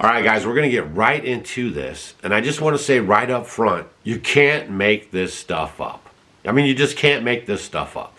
All right, guys, we're going to get right into this. And I just want to say right up front, you can't make this stuff up. I mean, you just can't make this stuff up.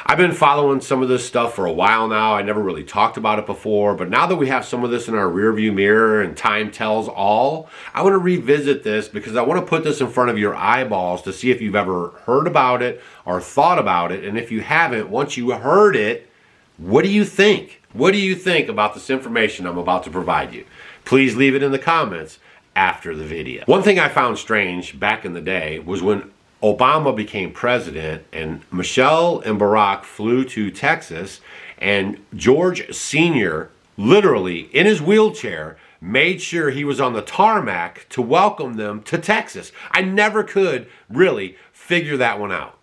I've been following some of this stuff for a while now. I never really talked about it before, but now that we have some of this in our rearview mirror and time tells all, I want to revisit this because I want to put this in front of your eyeballs to see if you've ever heard about it or thought about it. And if you haven't, once you heard it, what do you think? What do you think about this information I'm about to provide you? Please leave it in the comments after the video. One thing I found strange back in the day was when Obama became president and Michelle and Barack flew to Texas, and George Sr. literally in his wheelchair made sure he was on the tarmac to welcome them to Texas. I never could really figure that one out.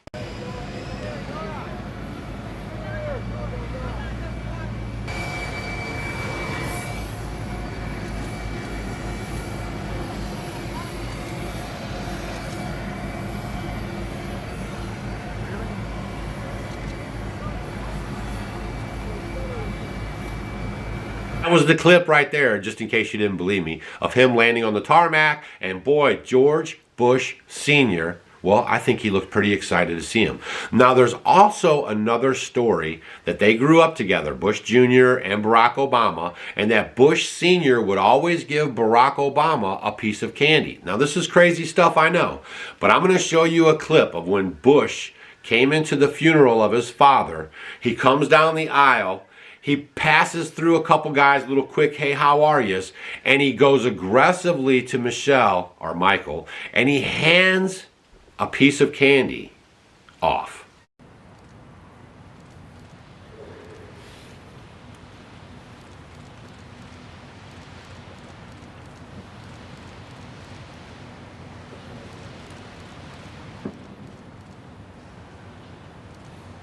That was the clip right there, just in case you didn't believe me, of him landing on the tarmac. And boy, George Bush Sr., well, I think he looked pretty excited to see him. Now, there's also another story that they grew up together, Bush Jr. and Barack Obama, and that Bush Sr. would always give Barack Obama a piece of candy. Now, this is crazy stuff, I know, but I'm going to show you a clip of when Bush came into the funeral of his father. He comes down the aisle. He passes through a couple guys, little quick, hey, how are yous? And he goes aggressively to Michelle, or Michael, and he hands a piece of candy off.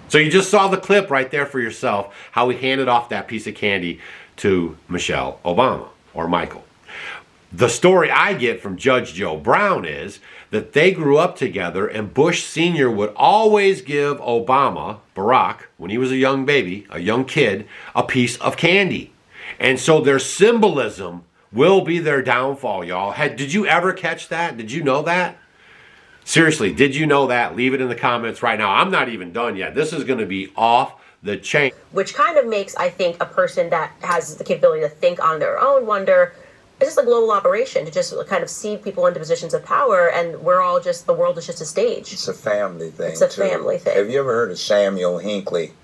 So you just saw the clip right there for yourself, how he handed off that piece of candy to Michelle Obama, or Michael. The story I get from Judge Joe Brown is that they grew up together, and Bush Sr. would always give Obama, Barack, when he was a young baby, a young kid, a piece of candy. And so their symbolism will be their downfall, y'all. Did you ever catch that? Did you know that? Seriously, did you know that? Leave it in the comments right now. I'm not even done yet. This is going to be off the chain. Which kind of makes, I think, a person that has the capability to think on their own wonder, it's just a global operation to just kind of seed people into positions of power, and we're all just, the world is just a stage. It's a family thing. It's a family thing. Have you ever heard of Samuel Hinckley?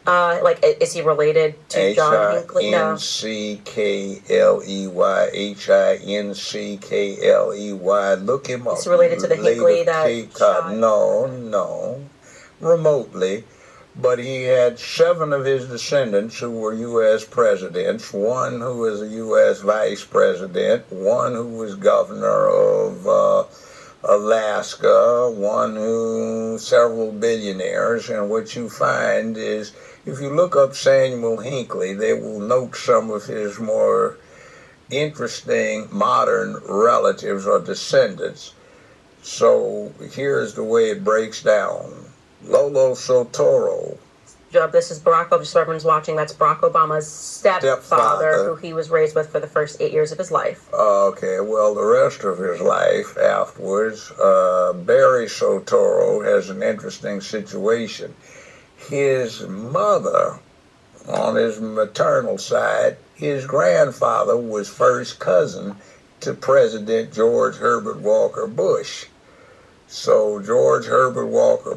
Like, is he related to John Hinckley? No. Hinckley, Hinckley. Look him up. It's related to the Hinckley that shot. No, remotely. But he had 7 of his descendants who were U.S. presidents, 1 who was a U.S. vice president, 1 who was governor of Alaska, 1 who, several billionaires. And what you find is, if you look up Samuel Hinckley, they will note some of his more interesting modern relatives or descendants. So here's the way it breaks down. Lolo Sotoro. This is Barack Obama, just everyone's watching, that's Barack Obama's stepfather, who he was raised with for the first 8 years of his life. Okay, well, the rest of his life afterwards, Barry Sotoro has an interesting situation. His mother, on his maternal side, his grandfather was first cousin to President George Herbert Walker Bush. So George Herbert Walker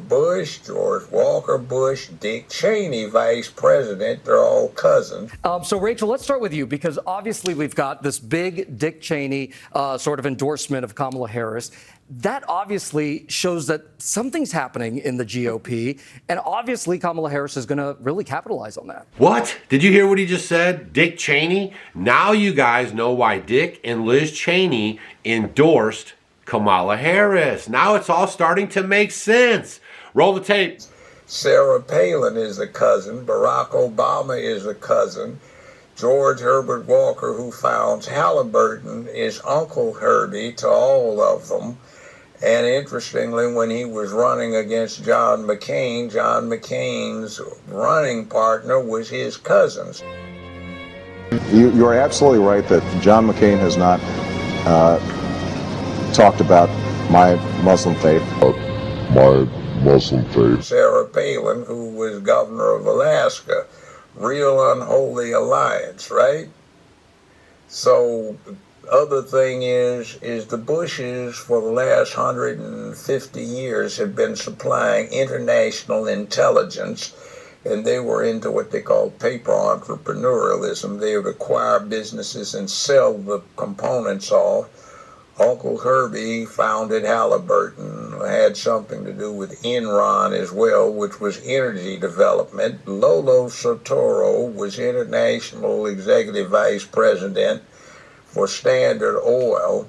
Bush, Dick Cheney, vice president, they're all cousins. So Rachel, let's start with you, because obviously we've got this big Dick Cheney sort of endorsement of Kamala Harris. That obviously shows that something's happening in the GOP, and obviously Kamala Harris is going to really capitalize on that. What? Did you hear what he just said? Dick Cheney? Now you guys know why Dick and Liz Cheney endorsed Kamala Harris. Now it's all starting to make sense. Roll the tape. Sarah Palin is a cousin. Barack Obama is a cousin. George Herbert Walker, who founds Halliburton, is Uncle Herbie to all of them. And interestingly, when he was running against John McCain, John McCain's running partner was his cousins. You are absolutely right that John McCain has not talked about my Muslim faith. Sarah Palin, who was governor of Alaska. Real unholy alliance, right? So, other thing is the Bushes for the last 150 years have been supplying international intelligence, and they were into what they call paper entrepreneurialism. They would acquire businesses and sell the components off. Uncle Herbie founded Halliburton, had something to do with Enron as well, which was energy development. Lolo Soetoro was international executive vice president for Standard Oil,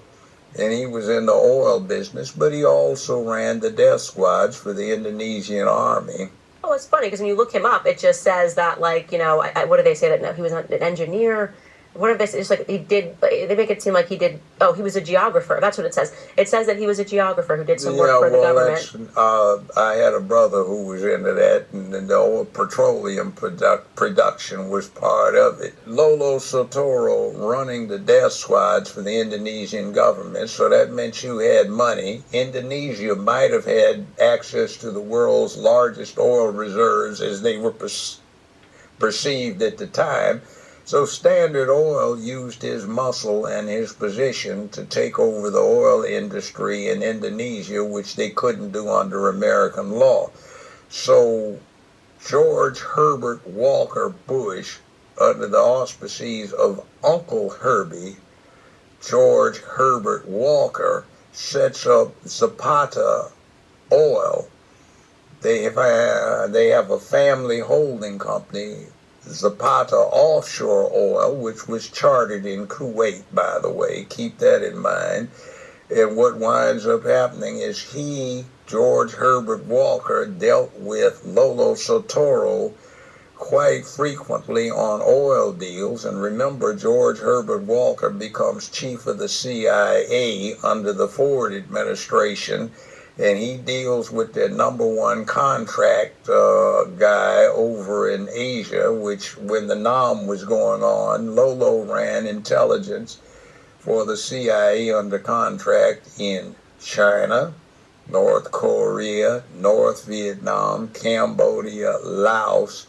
and he was in the oil business, but he also ran the death squads for the Indonesian army. Oh, it's funny because when you look him up, it just says that, like, what do they say that no, he was an engineer? What if it's like he did? They make it seem like he did. Oh, he was a geographer. That's what it says. It says that he was a geographer who did some work for the government. I had a brother who was into that, and the oil petroleum production was part of it. Lolo Soetoro running the death squads for the Indonesian government, so that meant you had money. Indonesia might have had access to the world's largest oil reserves as they were perceived at the time. So Standard Oil used his muscle and his position to take over the oil industry in Indonesia, which they couldn't do under American law. So George Herbert Walker Bush, under the auspices of Uncle Herbie, George Herbert Walker, sets up Zapata Oil. They have a family holding company, Zapata Offshore Oil, which was chartered in Kuwait, by the way. Keep that in mind. And what winds up happening is George Herbert Walker, dealt with Lolo Soetoro quite frequently on oil deals. And remember, George Herbert Walker becomes chief of the CIA under the Ford administration, and he deals with their #1 contract guy over in Asia, which when the NAM was going on, Lolo ran intelligence for the CIA under contract in China, North Korea, North Vietnam, Cambodia, Laos,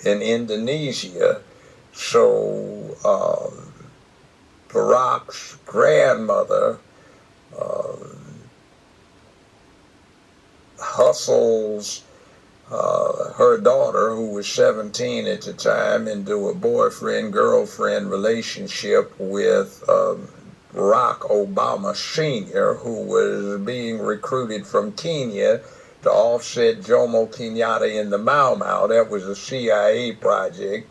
and Indonesia. So Barack's grandmother hustles her daughter, who was 17 at the time, into a boyfriend-girlfriend relationship with Barack Obama Sr., who was being recruited from Kenya to offset Jomo Kenyatta in the Mau Mau. That was a CIA project.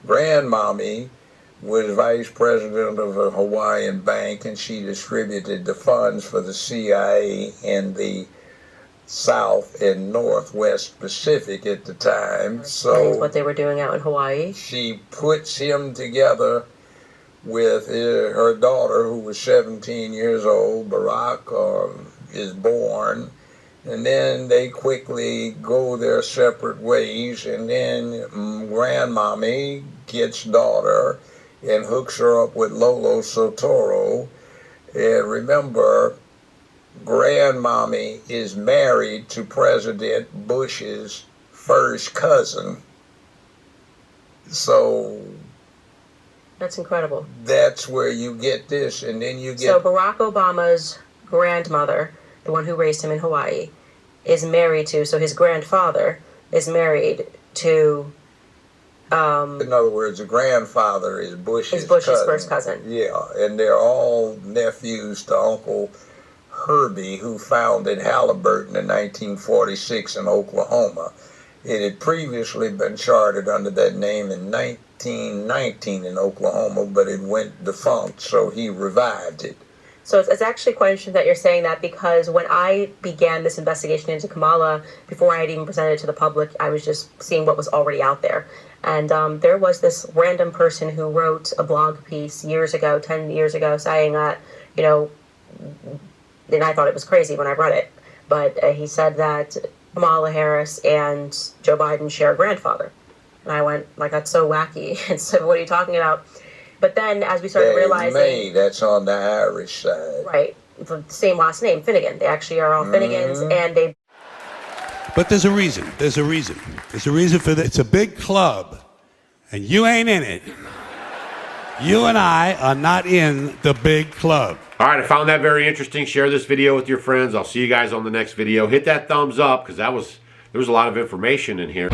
Grandmommy was vice president of a Hawaiian bank, and she distributed the funds for the CIA in the South and Northwest Pacific at the time. So what they were doing out in Hawaii. She puts him together with her daughter, who was 17 years old. Barack is born, and then they quickly go their separate ways, and then grandmommy gets daughter and hooks her up with Lolo Soetoro. And remember, grandmommy is married to President Bush's first cousin. So that's incredible. That's where you get this, and then you get... So Barack Obama's grandmother, the one who raised him in Hawaii, is married to, so his grandfather is married to... in other words, the grandfather is Bush's cousin. First cousin. Yeah, and they're all nephews to Uncle Herbie, who founded Halliburton in 1946 in Oklahoma. It had previously been chartered under that name in 1919 in Oklahoma, but it went defunct, so he revived it. So it's actually quite interesting that you're saying that, because when I began this investigation into Kamala, before I had even presented it to the public, I was just seeing what was already out there. And there was this random person who wrote a blog piece years ago, 10 years ago, saying that, and I thought it was crazy when I read it, but he said that Kamala Harris and Joe Biden share a grandfather. And I went, like, that's so wacky. And so, what are you talking about? But then, as we started realizing... May, that's on the Irish side. Right. The same last name, Finnegan. They actually are all Finnegans, and they... But there's a reason. There's a reason. There's a reason for that. It's a big club, and you ain't in it. You and I are not in the big club. All right, I found that very interesting. Share this video with your friends. I'll see you guys on the next video. Hit that thumbs up, because there was a lot of information in here.